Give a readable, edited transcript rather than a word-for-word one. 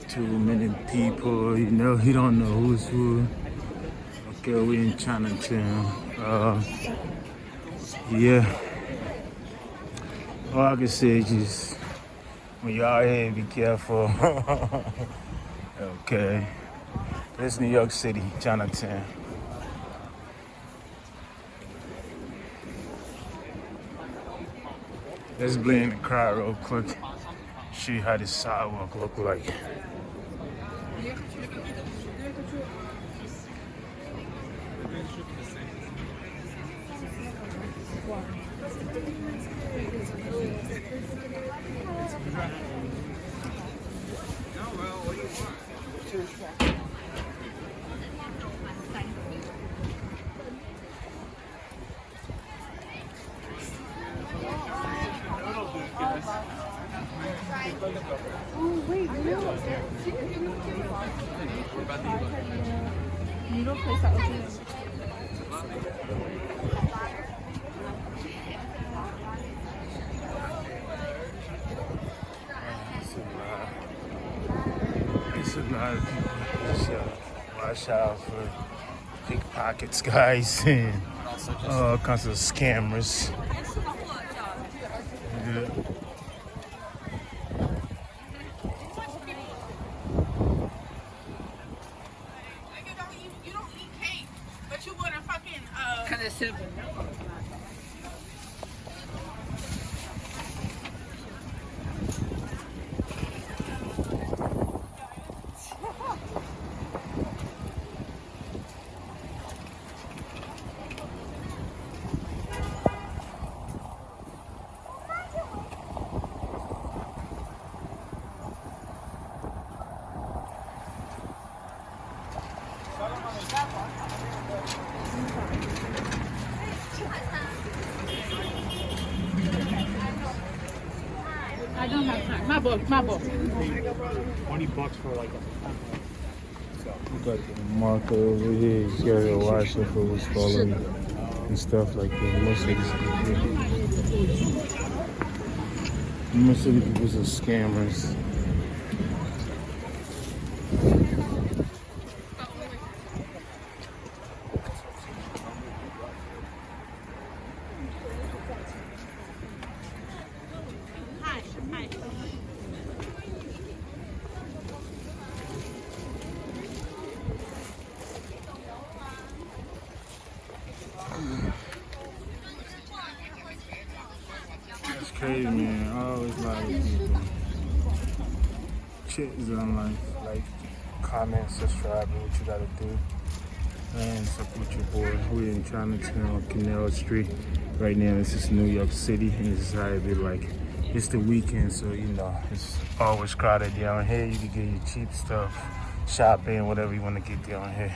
Too many people, you know, you don't know who's who. Okay, we in Chinatown. Yeah. All I can say is just when you're out here, be careful. Okay. This is New York City, Chinatown. Let's blend in the crowd real quick. Show you how the sidewalk look like. Oh wait, no. Noodle place that opens. It's a lot of people. So watch out for pickpockets, guys, and all kinds of scammers. Yeah. You don't eat cake, but you want a fucking Kind of simple. I don't have time. My book. 20 bucks for like We got the marker over here. You gotta watch it for what's following and stuff like that. Most of the people are scammers. It's crazy, man. I always like people. Chicks on like, comment, subscribe, and what you gotta do. And support your boy. We're in Chinatown, Canal Street. Right now, this is New York City, and this is how it be like. It's the weekend, so you know, it's always crowded down here. You can get your cheap stuff, shopping, whatever you want to get down here.